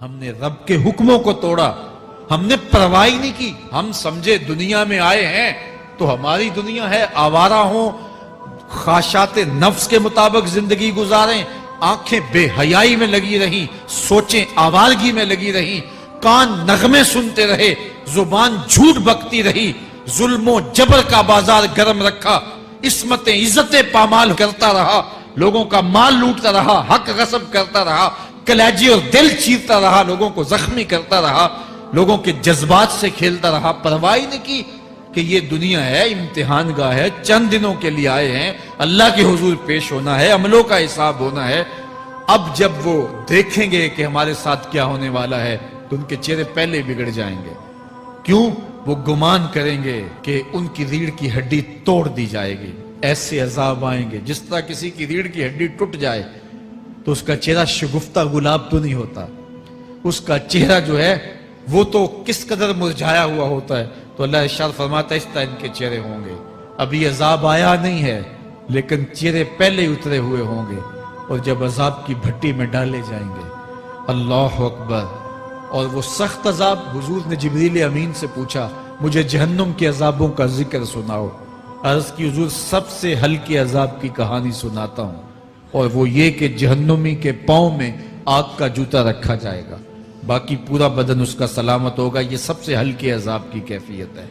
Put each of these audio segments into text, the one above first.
ہم نے رب کے حکموں کو توڑا، ہم نے پرواہ ہی نہیں کی. ہم سمجھے دنیا میں آئے ہیں تو ہماری دنیا ہے، آوارہ ہوں، خواہشات نفس کے مطابق زندگی گزاریں، آنکھیں بے حیائی میں لگی رہیں، سوچیں آوارگی میں لگی رہیں، کان نغمے سنتے رہے، زبان جھوٹ بکتی رہی، ظلم و جبر کا بازار گرم رکھا، عصمتیں عزتیں پامال کرتا رہا، لوگوں کا مال لوٹتا رہا، حق غصب کرتا رہا، کلیجی اور دل چیرتا رہا، لوگوں کو زخمی کرتا رہا، لوگوں کے جذبات سے کھیلتا رہا. پرواہ نہیں کی کہ یہ دنیا ہے، امتحان گاہ ہے، چند دنوں کے لیے آئے ہیں، اللہ کے حضور پیش ہونا ہے، عملوں کا حساب ہونا ہے. اب جب وہ دیکھیں گے کہ ہمارے ساتھ کیا ہونے والا ہے تو ان کے چہرے پہلے بگڑ جائیں گے. کیوں؟ وہ گمان کریں گے کہ ان کی ریڑھ کی ہڈی توڑ دی جائے گی. ایسے عذاب آئیں گے جس طرح کسی کی ریڑھ کی ہڈی ٹوٹ جائے تو اس کا چہرہ شگفتہ گلاب تو نہیں ہوتا، اس کا چہرہ جو ہے وہ تو کس قدر مرجھایا ہوا ہوتا ہے. تو اللہ ارشاد فرماتا ہے اس طرح ان کے چہرے ہوں گے. ابھی عذاب آیا نہیں ہے لیکن چہرے پہلے اترے ہوئے ہوں گے، اور جب عذاب کی بھٹی میں ڈالے جائیں گے، اللہ اکبر. اور وہ سخت عذاب، حضور نے جبریل امین سے پوچھا مجھے جہنم کے عذابوں کا ذکر سناؤ. عرض کی حضور سب سے ہلکے عذاب کی کہانی سناتا ہوں، اور وہ یہ کہ جہنمی کے پاؤں میں آگ کا جوتا رکھا جائے گا، باقی پورا بدن اس کا سلامت ہوگا. یہ سب سے ہلکے عذاب کی کیفیت ہے.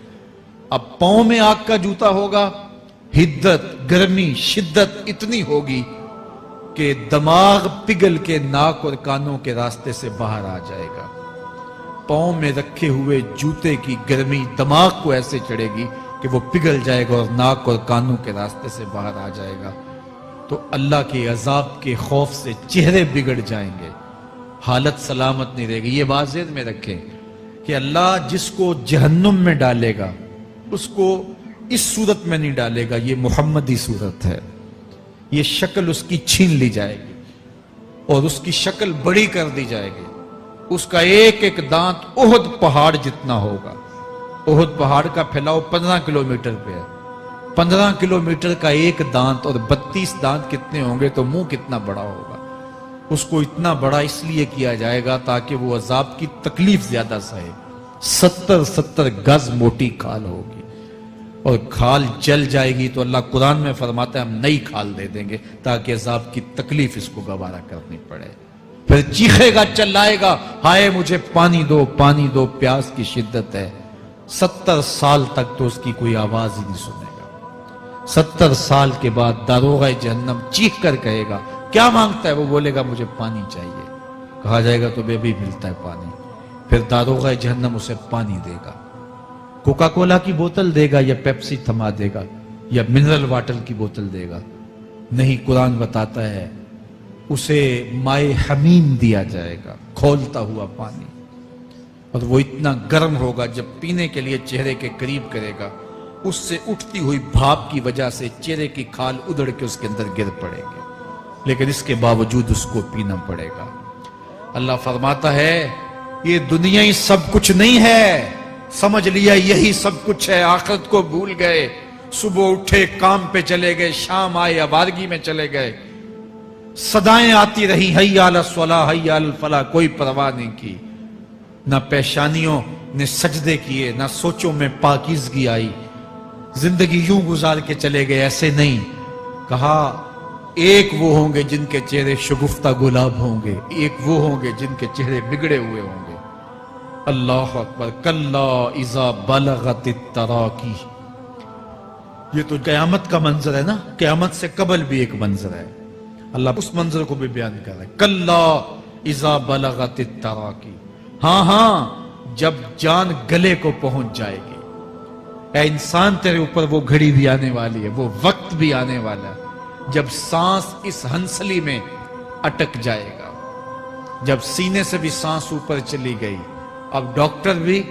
اب پاؤں میں آگ کا جوتا ہوگا، حدت، گرمی، شدت اتنی ہوگی کہ دماغ پگھل کے ناک اور کانوں کے راستے سے باہر آ جائے گا. پاؤں میں رکھے ہوئے جوتے کی گرمی دماغ کو ایسے چڑھے گی کہ وہ پگھل جائے گا اور ناک اور کانوں کے راستے سے باہر آ جائے گا. تو اللہ کے عذاب کے خوف سے چہرے بگڑ جائیں گے، حالت سلامت نہیں رہے گی. یہ بات ذہن میں رکھیں کہ اللہ جس کو جہنم میں ڈالے گا اس کو اس صورت میں نہیں ڈالے گا. یہ محمدی صورت ہے، یہ شکل اس کی چھین لی جائے گی اور اس کی شکل بڑی کر دی جائے گی. اس کا ایک ایک دانت احد پہاڑ جتنا ہوگا. احد پہاڑ کا پھیلاؤ 15 کلومیٹر پہ ہے. 15 کلومیٹر کا ایک دانت اور 32 دانت کتنے ہوں گے تو منہ کتنا بڑا ہوگا. اس کو اتنا بڑا اس لیے کیا جائے گا تاکہ وہ عذاب کی تکلیف زیادہ سہے. 70 گز موٹی کھال ہوگی اور کھال جل جائے گی تو اللہ قرآن میں فرماتا ہے ہم نئی کھال دے دیں گے تاکہ عذاب کی تکلیف اس کو گوارا کرنی پڑے. پھر چیخے گا، چلائے گا، ہائے مجھے پانی دو، پانی دو، پیاس کی شدت ہے. 70 سال تک تو اس کی کوئی آواز ہی نہیں سنے گا. 70 سال کے بعد داروغہ جہنم چیخ کر کہے گا کیا مانگتا ہے؟ وہ بولے گا مجھے پانی چاہیے. کہا جائے گا تو بے بھی ملتا ہے پانی. پھر داروغہ جہنم اسے پانی دے گا. کوکا کولا کی بوتل دے گا یا پیپسی تھما دے گا یا منرل واٹر کی بوتل دے گا؟ نہیں، قرآن بتاتا ہے اسے مائے حمیم دیا جائے گا، کھولتا ہوا پانی. اور وہ اتنا گرم ہوگا جب پینے کے لیے چہرے کے قریب کرے گا اس سے اٹھتی ہوئی بھاپ کی وجہ سے چہرے کی کھال ادھڑ کے اس کے اندر گر پڑے گی، لیکن اس کے باوجود اس کو پینا پڑے گا. اللہ فرماتا ہے یہ دنیا ہی سب کچھ نہیں ہے، سمجھ لیا یہی سب کچھ ہے، آخرت کو بھول گئے. صبح اٹھے کام پہ چلے گئے، شام آئے آوارگی میں چلے گئے، صدائیں آتی رہی حی علی الصلاۃ حی علی الفلاح، کوئی پرواہ نہیں کی. نہ پیشانیوں نے سجدے کیے، نہ سوچوں میں پاکیزگی آئی. زندگی یوں گزار کے چلے گئے. ایسے نہیں، کہا ایک وہ ہوں گے جن کے چہرے شگفتہ گلاب ہوں گے، ایک وہ ہوں گے جن کے چہرے بگڑے ہوئے ہوں گے. اللہ اکبر. کلا اذا بلغت التراقی. یہ تو قیامت کا منظر ہے نا، قیامت سے قبل بھی ایک منظر ہے. اللہ اس منظر کو بھی بیان کر رہا ہے. کلا اذا بلغت التراقی. ہاں جب جان گلے کو پہنچ جائے گی. اے انسان تیرے اوپر وہ گھڑی بھی آنے والی ہے، وہ وقت بھی آنے والا ہے جب سانس اس ہنسلی میں اٹک جائے گا، جب سینے سے بھی سانس اوپر چلی گئی. اب ڈاکٹر بھی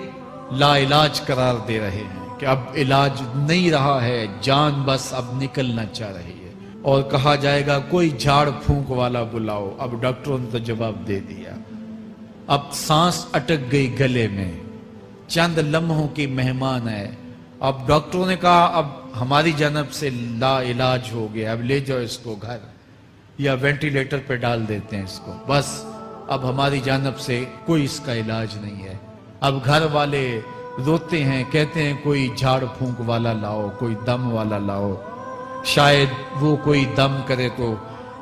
لا علاج قرار دے رہے ہیں کہ اب علاج نہیں رہا ہے، جان بس اب نکلنا چاہ رہی ہے. اور کہا جائے گا کوئی جھاڑ پھونک والا بلاؤ. اب ڈاکٹروں نے تو جواب دے دیا. اب سانس اٹک گئی گلے میں، چند لمحوں کی مہمان ہے. اب ڈاکٹروں نے کہا اب ہماری جانب سے لا علاج ہو گیا، اب لے جاؤ اس کو گھر یا وینٹیلیٹر پہ ڈال دیتے ہیں اس کو. بس اب ہماری جانب سے کوئی اس کا علاج نہیں ہے. اب گھر والے روتے ہیں، کہتے ہیں کوئی جھاڑ پھونک والا لاؤ، کوئی دم والا لاؤ، شاید وہ کوئی دم کرے تو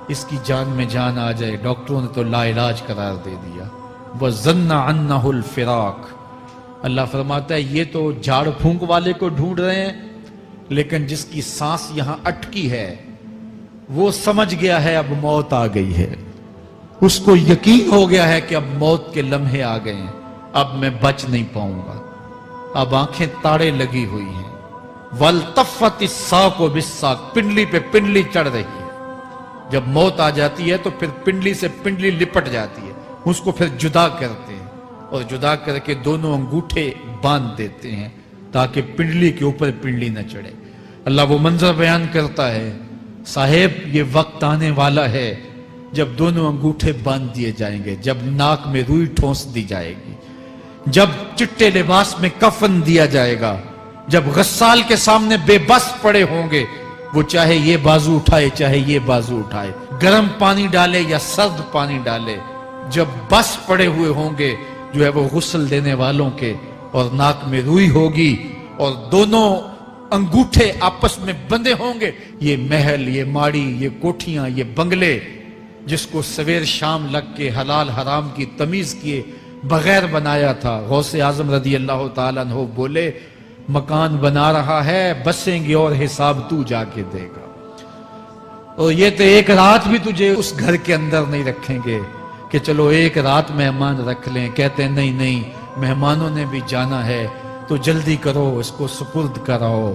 اس کی جان میں جان آ جائے. ڈاکٹروں نے تو لا علاج قرار دے دیا. وَظَنَّ عَنَّهُ الْفِرَاقِ. اللہ فرماتا ہے یہ تو جھاڑ پھونک والے کو ڈھونڈ رہے ہیں، لیکن جس کی سانس یہاں اٹکی ہے وہ سمجھ گیا ہے اب موت آ گئی ہے. اس کو یقین ہو گیا ہے کہ اب موت کے لمحے آ گئے ہیں، اب میں بچ نہیں پاؤں گا. اب آنکھیں تاڑے لگی ہوئی ہیں. وَالْتَفَّتِ السَّاقُ بِالسَّاقِ. پنڈلی پہ پنڈلی چڑھ رہی ہے. جب موت آ جاتی ہے تو پھر پنڈلی سے پنڈلی لپٹ جاتی ہے، اس کو پھر جدا کرتے ہیں اور جدا کر کے دونوں انگوٹھے باندھ دیتے ہیں تاکہ پنڈلی کے اوپر پنڈلی نہ چڑھے. اللہ وہ منظر بیان کرتا ہے، صاحب یہ وقت آنے والا ہے جب دونوں انگوٹھے باندھ دیے جائیں گے، جب ناک میں روئی ٹھونس دی جائے گی، جب چٹے لباس میں کفن دیا جائے گا، جب غسال کے سامنے بے بس پڑے ہوں گے، وہ چاہے یہ بازو اٹھائے چاہے یہ بازو اٹھائے، گرم پانی ڈالے یا سرد پانی ڈالے، جب بس پڑے ہوئے ہوں گے جو ہے وہ غسل دینے والوں کے، اور ناک میں روئی ہوگی اور دونوں انگوٹھے آپس میں بندے ہوں گے. یہ محل، یہ ماڑی، یہ کوٹھیاں، یہ بنگلے جس کو سویر شام لگ کے حلال حرام کی تمیز کیے بغیر بنایا تھا. غوث اعظم رضی اللہ تعالیٰ عنہ بولے مکان بنا رہا ہے، بسیں گے اور حساب تو جا کے دے گا. اور یہ تو ایک رات بھی تجھے اس گھر کے اندر نہیں رکھیں گے کہ چلو ایک رات مہمان رکھ لیں. کہتے ہیں نہیں نہیں، مہمانوں نے بھی جانا ہے تو جلدی کرو، اس کو سپرد کراؤ.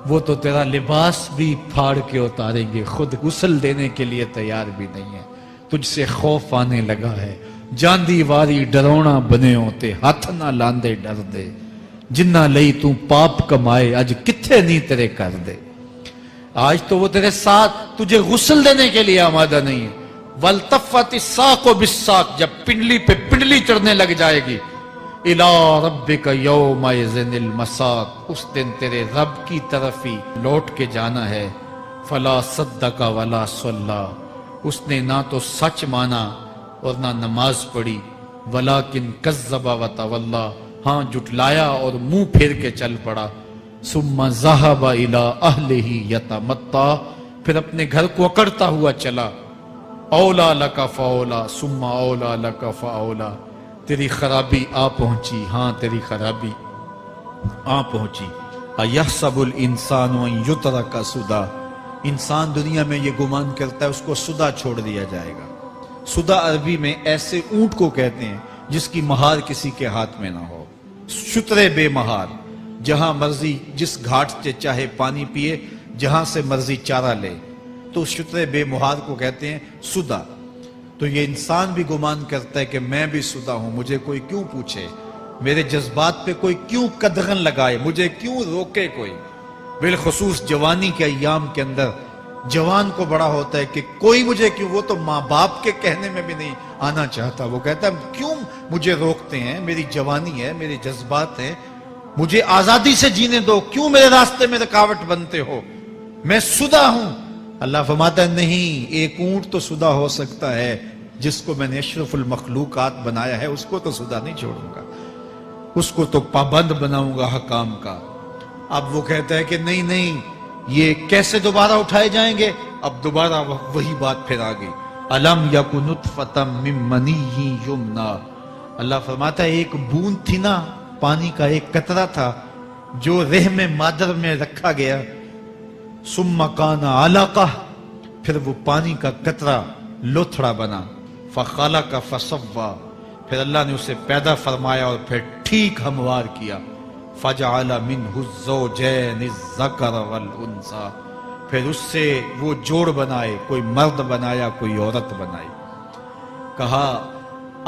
وہ تو تیرا لباس بھی پھاڑ کے اتاریں گے، خود غسل دینے کے لیے تیار بھی نہیں ہے. تجھ سے خوف آنے لگا ہے. جاندی واری ڈرونا بنے ہوتے، ہاتھ نہ لاندے ڈر دے. جنہ لئی تو پاپ کمائے، اج کتھے نہیں تیرے کر دے. آج تو وہ تیرے ساتھ تجھے غسل دینے کے لیے آمادہ نہیں ہے. وَالْتَفَّتِ السَّاقُ بِالسَّاقِ. جب پنڈلی پہ پنڈلی چڑھنے لگ جائے گی. إِلَىٰ رَبِّكَ يَوْمَئِذٍ الْمَسَاقُ. اس دن تیرے رب کی طرف ہی لوٹ کے جانا ہے. فَلَا صَدَّقَ وَلَا صَلَّىٰ. اس نے نہ تو سچ مانا اور نہ نماز پڑھی. وَلَٰكِنْ كَذَّبَ وَتَوَلَّىٰ. ہاں جھٹلایا اور منہ پھیر کے چل پڑا. ثُمَّ ذَهَبَ إِلَىٰ أَهْلِهِ يَتَمَطَّىٰ. پھر اپنے گھر کو اکڑتا ہوا چلا. اولا لک فاولا ثم اولا لک فاولا. تیری خرابی آ پہنچی، ہاں تیری خرابی آ پہنچی. اَيَحْسَبُ الْإِنسَانُ أَن يُتْرَكَ سُدًى. انسان دنیا میں یہ گمان کرتا ہے اس کو سدا چھوڑ دیا جائے گا. سدا عربی میں ایسے اونٹ کو کہتے ہیں جس کی مہار کسی کے ہاتھ میں نہ ہو. شترے بے مہار، جہاں مرضی جس گھاٹ سے چاہے پانی پیے، جہاں سے مرضی چارہ لے، تو شترے بے مہار کو کہتے ہیں سدا. تو یہ انسان بھی گمان کرتا ہے کہ میں بھی سدا ہوں، مجھے کوئی کیوں پوچھے، میرے جذبات پہ کوئی کیوں قدغن لگائے، مجھے کیوں روکے کوئی. بالخصوص جوانی کے ایام کے اندر جوان کو بڑا ہوتا ہے کہ کوئی مجھے کیوں. وہ تو ماں باپ کے کہنے میں بھی نہیں آنا چاہتا. وہ کہتا ہے کیوں مجھے روکتے ہیں، میری جوانی ہے، میرے جذبات ہیں، مجھے آزادی سے جینے دو، کیوں میرے راستے میں رکاوٹ بنتے ہو، میں سدا ہوں. اللہ فرماتا ہے نہیں، ایک اونٹ تو سدا ہو سکتا ہے جس کو میں نے اشرف المخلوقات بنایا ہے، اس کو تو سدا نہیں چھوڑوں گا، اس کو تو پابند بناؤں گا حکام کا. اب وہ کہتا ہے کہ نہیں نہیں، یہ کیسے دوبارہ اٹھائے جائیں گے. اب دوبارہ وہی بات پھر آ گئی. الم یک نطفۃ من منی یمنیٰ. اللہ فرماتا ہے ایک بوند تھی نا، پانی کا ایک قطرہ تھا جو رحم مادر میں رکھا گیا. ثم کان علقہ. پھر وہ پانی کا قطرہ لوتھڑا بنا. فخلق فسویٰ. پھر اللہ نے اسے پیدا فرمایا اور پھر ٹھیک ہموار کیا. فجعل منہ الزوجین الذکر والانثیٰ. پھر اس سے وہ جوڑ بنائے، کوئی مرد بنایا کوئی عورت بنائی. کہا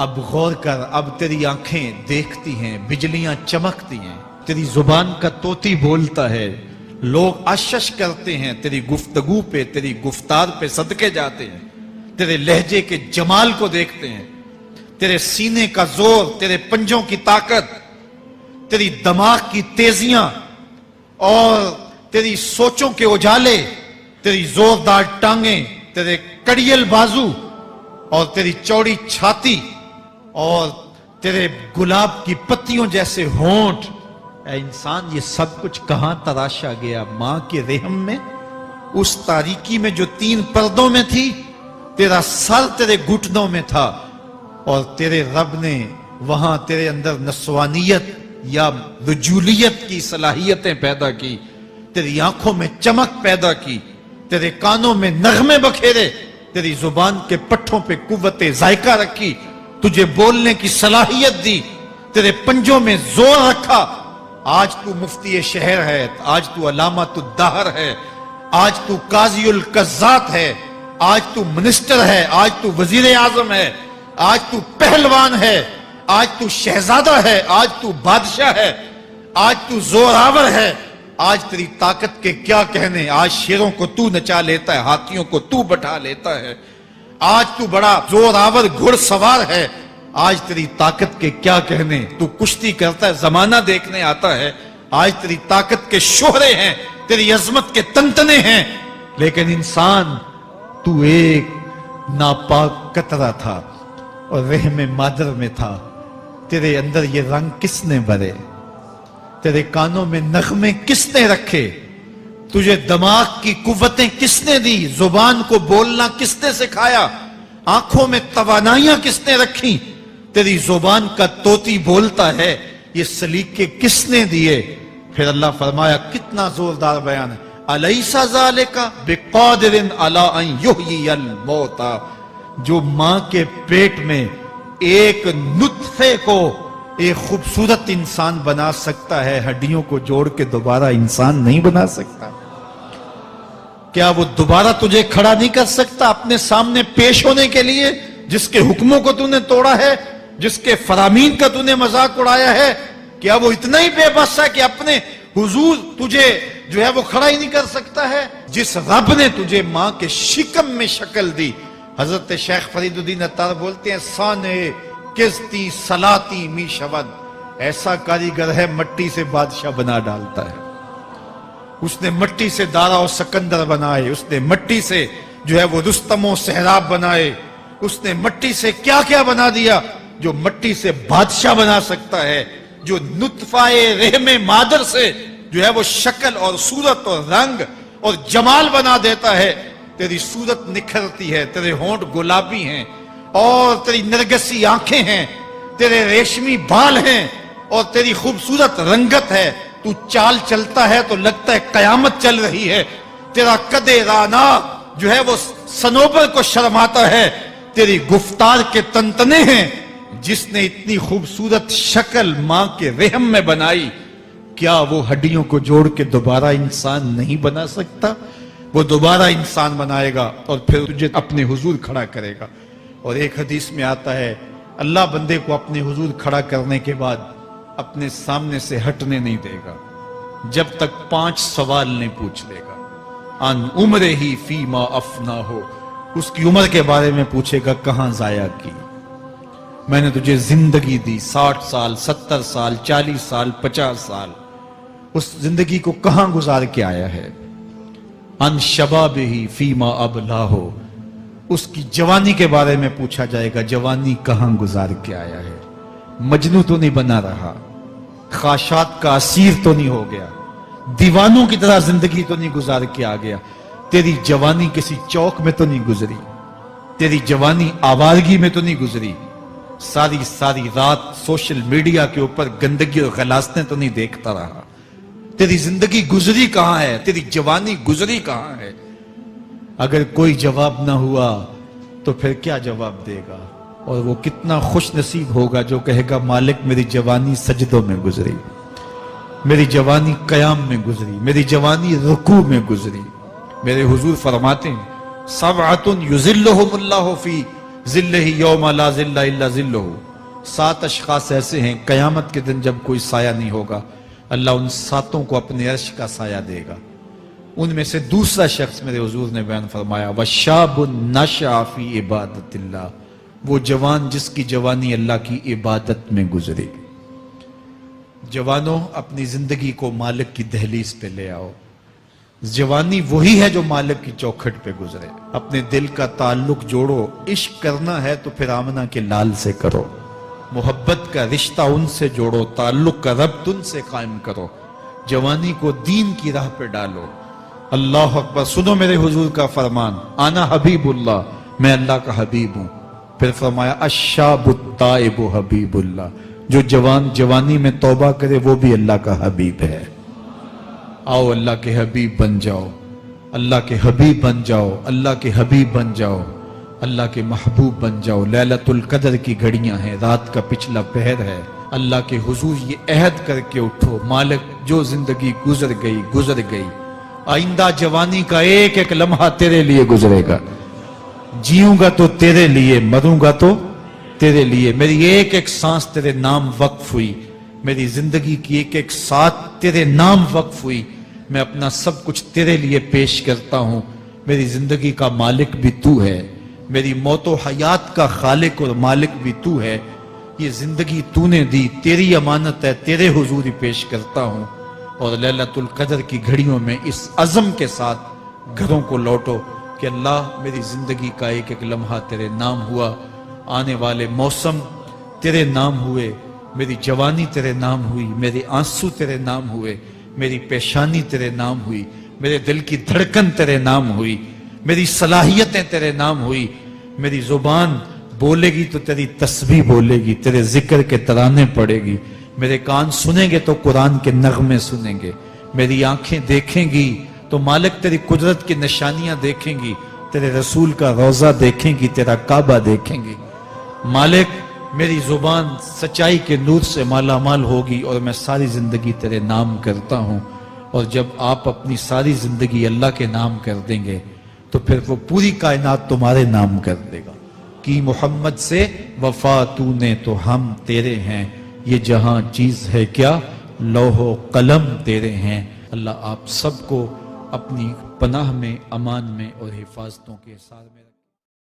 اب غور کر، اب تیری آنکھیں دیکھتی ہیں، بجلیاں چمکتی ہیں، تیری زبان کا طوطی بولتا ہے، لوگ اشش کرتے ہیں تیری گفتگو پہ، تیری گفتار پہ صدقے جاتے ہیں، تیرے لہجے کے جمال کو دیکھتے ہیں، تیرے سینے کا زور، تیرے پنجوں کی طاقت، تیری دماغ کی تیزیاں اور تیری سوچوں کے اجالے، تیری زوردار ٹانگیں، تیرے کڑیل بازو اور تیری چوڑی چھاتی اور تیرے گلاب کی پتیوں جیسے ہونٹ، اے انسان یہ سب کچھ کہاں تراشا گیا؟ ماں کے رحم میں، اس تاریکی میں جو 3 پردوں میں تھی، تیرا سر تیرے گھٹنوں میں تھا، اور تیرے رب نے وہاں تیرے اندر نسوانیت یا رجولیت کی صلاحیتیں پیدا کی، تیری آنکھوں میں چمک پیدا کی، تیرے کانوں میں نغمے بکھیرے، تیری زبان کے پٹھوں پہ قوت ذائقہ رکھی، تجھے بولنے کی صلاحیت دی، تیرے پنجوں میں زور رکھا۔ آج تو مفتی شہر ہے، آج تو علامۃ الدہر ہے، آج تو قاضی القضات ہے، آج تو منسٹر ہے، آج تو وزیر اعظم ہے، آج تو پہلوان ہے، آج تو شہزادہ ہے، آج تو بادشاہ ہے، آج تو زوراور ہے، آج تیری طاقت کے کیا کہنے؟ آج شیروں کو تو نچا لیتا ہے، ہاتھیوں کو تو بٹھا لیتا ہے، آج تو بڑا زوراور گھڑ سوار ہے، آج تیری طاقت کے کیا کہنے؟ تو کشتی کرتا ہے، زمانہ دیکھنے آتا ہے، آج تیری طاقت کے شوہرے ہیں، تیری عظمت کے تنتنے ہیں، لیکن انسان تو ایک ناپاک قطرہ تھا اور رحم مادر میں تھا۔ تیرے اندر یہ رنگ کس نے بھرے؟ تیرے کانوں میں نغمے کس نے رکھے؟ تجھے دماغ کی قوتیں کس نے دی؟ زبان کو بولنا کس نے سکھایا؟ آنکھوں میں توانائیاں کس نے رکھی؟ تیری زبان کا طوطی بولتا ہے، یہ سلیقے کس نے دیے؟ پھر اللہ فرمایا، کتنا زوردار بیان ہے، الیس ذالک بقادر علی ان یحیی الموتى، جو ماں کے پیٹ میں ایک نطفے کو ایک خوبصورت انسان بنا سکتا ہے، ہڈیوں کو جوڑ کے دوبارہ انسان نہیں بنا سکتا؟ کیا وہ دوبارہ تجھے کھڑا نہیں کر سکتا اپنے سامنے پیش ہونے کے لیے؟ جس کے حکموں کو تو نے توڑا ہے، جس کے فرامین کا تو نے مذاق اڑایا ہے، کیا وہ اتنا ہی بے بس ہے کہ اپنے حضور تجھے جو ہے وہ کھڑا ہی نہیں کر سکتا ہے؟ جس رب نے تجھے ماں کے شکم میں شکل دی، حضرت شیخ فرید الدین عطار بولتے ہیں، سانے کستی سلاتی می شود، ایسا کاریگر ہے مٹی سے بادشاہ بنا ڈالتا ہے۔ اس نے مٹی سے دارا و سکندر بنائے، اس نے مٹی سے جو ہے وہ رستم و سہراب بنائے، اس نے مٹی سے کیا کیا بنا دیا جو مٹی سے بادشاہ بنا سکتا ہے، جو نطفہ رحم مادر سے جو ہے وہ شکل اور صورت اور رنگ اور جمال بنا دیتا ہے۔ تیری صورت نکھرتی ہے، تیرے ہونٹ گلابی ہیں اور تیری نرگسی آنکھیں ہیں، تیرے ریشمی بال ہیں اور تیری خوبصورت رنگت ہے، تو چال چلتا ہے تو لگتا ہے قیامت چل رہی ہے، تیرا قد رانا جو ہے وہ صنوبر کو شرماتا ہے، تیری گفتار کے تنتنے ہیں۔ جس نے اتنی خوبصورت شکل ماں کے رحم میں بنائی، کیا وہ ہڈیوں کو جوڑ کے دوبارہ انسان نہیں بنا سکتا؟ وہ دوبارہ انسان بنائے گا اور پھر تجھے اپنے حضور کھڑا کرے گا۔ اور ایک حدیث میں آتا ہے، اللہ بندے کو اپنے حضور کھڑا کرنے کے بعد اپنے سامنے سے ہٹنے نہیں دے گا جب تک 5 سوال نہیں پوچھ لے گا۔ ان عمرہ ہی فیما افنا ہو، اس کی عمر کے بارے میں پوچھے گا، کہاں ضائع کی؟ میں نے تجھے زندگی دی، 60 سال 70 سال 40 سال 50 سال، اس زندگی کو کہاں گزار کے آیا ہے؟ ان شباب ہی فیما ابلا ہو، اس کی جوانی کے بارے میں پوچھا جائے گا، جوانی کہاں گزار کے آیا ہے؟ مجنوں تو نہیں بنا رہا، خواہشات کا اسیر تو نہیں ہو گیا، دیوانوں کی طرح زندگی تو نہیں گزار کے آ گیا؟ تیری جوانی کسی چوک میں تو نہیں گزری، تیری جوانی آوارگی میں تو نہیں گزری، ساری رات سوشل میڈیا کے اوپر گندگی اور غلاظتیں تو نہیں دیکھتا رہا؟ تیری زندگی گزری کہاں ہے؟ تیری جوانی گزری کہاں ہے؟ اگر کوئی جواب نہ ہوا تو پھر کیا جواب دے گا؟ اور وہ کتنا خوش نصیب ہوگا جو کہے گا، مالک میری جوانی سجدوں میں گزری، میری جوانی قیام میں گزری، میری جوانی رکوع میں گزری۔ میرے حضور فرماتے ہیں، سبعۃ یظلھم اللہ فی ظلہ یوم لا ظل الا ظلہ، 7 اشخاص ایسے ہیں قیامت کے دن جب کوئی سایہ نہیں ہوگا، اللہ ان 7 کو اپنے عرش کا سایہ دے گا۔ ان میں سے دوسرا شخص میرے حضور نے بیان فرمایا، وشاب نشأ فی عبادت اللہ، وہ جوان جس کی جوانی اللہ کی عبادت میں گزری۔ جوانوں، اپنی زندگی کو مالک کی دہلیز پہ لے آؤ۔ جوانی وہی ہے جو مالک کی چوکھٹ پہ گزرے۔ اپنے دل کا تعلق جوڑو، عشق کرنا ہے تو پھر آمنہ کے لال سے کرو، محبت کا رشتہ ان سے جوڑو، تعلق کا ربط ان سے قائم کرو، جوانی کو دین کی راہ پہ ڈالو۔ اللہ اکبر۔ سنو میرے حضور کا فرمان، انا حبیب اللہ، میں اللہ کا حبیب ہوں۔ پھر فرمایا الشاب التائب حبیب اللہ، جو جوان جوانی میں توبہ کرے وہ بھی اللہ کا حبیب ہے۔ آؤ اللہ کے حبیب بن جاؤ، اللہ کے حبیب بن جاؤ، اللہ کے حبیب بن جاؤ، اللہ کے محبوب بن جاؤ۔ لیلۃ القدر کی گھڑیاں ہیں، رات کا پچھلا پہر ہے، اللہ کے حضور یہ عہد کر کے اٹھو، مالک جو زندگی گزر گئی، آئندہ جوانی کا ایک ایک لمحہ تیرے لیے گزرے گا، جیوں گا تو تیرے لیے، مروں گا تو تیرے لیے، میری ایک ایک سانس تیرے نام وقف ہوئی، میری زندگی کی ایک ایک ساتھ تیرے نام وقف ہوئی، میں اپنا سب کچھ تیرے لیے پیش کرتا ہوں۔ میری زندگی کا مالک بھی تو ہے، میری موت و حیات کا خالق اور مالک بھی تو ہے، یہ زندگی تو نے دی، تیری امانت ہے، تیرے حضور ہی پیش کرتا ہوں۔ اور لیلۃ القدر کی گھڑیوں میں اس عزم کے ساتھ گھروں کو لوٹو کہ اللہ میری زندگی کا ایک ایک لمحہ تیرے نام ہوا، آنے والے موسم تیرے نام ہوئے، میری جوانی تیرے نام ہوئی، میرے آنسو تیرے نام ہوئے، میری پیشانی تیرے نام ہوئی، میرے دل کی دھڑکن تیرے نام ہوئی، میری صلاحیتیں تیرے نام ہوئی، میری زبان بولے گی تو تیری تسبیح بولے گی، تیرے ذکر کے ترانے پڑے گی، میرے کان سنیں گے تو قرآن کے نغمے سنیں گے، میری آنکھیں دیکھیں گی تو مالک تیری قدرت کی نشانیاں دیکھیں گی، تیرے رسول کا روضہ دیکھیں گی، تیرا کعبہ دیکھیں گی۔ مالک میری زبان سچائی کے نور سے مالا مال ہوگی اور میں ساری زندگی تیرے نام کرتا ہوں۔ اور جب آپ اپنی ساری زندگی اللہ کے نام کر دیں گے تو پھر وہ پوری کائنات تمہارے نام کر دے گا۔ کی محمد سے وفا تو نے تو ہم تیرے ہیں، یہ جہاں چیز ہے کیا لوح و قلم تیرے ہیں۔ اللہ آپ سب کو اپنی پناہ میں، امان میں اور حفاظتوں کے ساتھ میں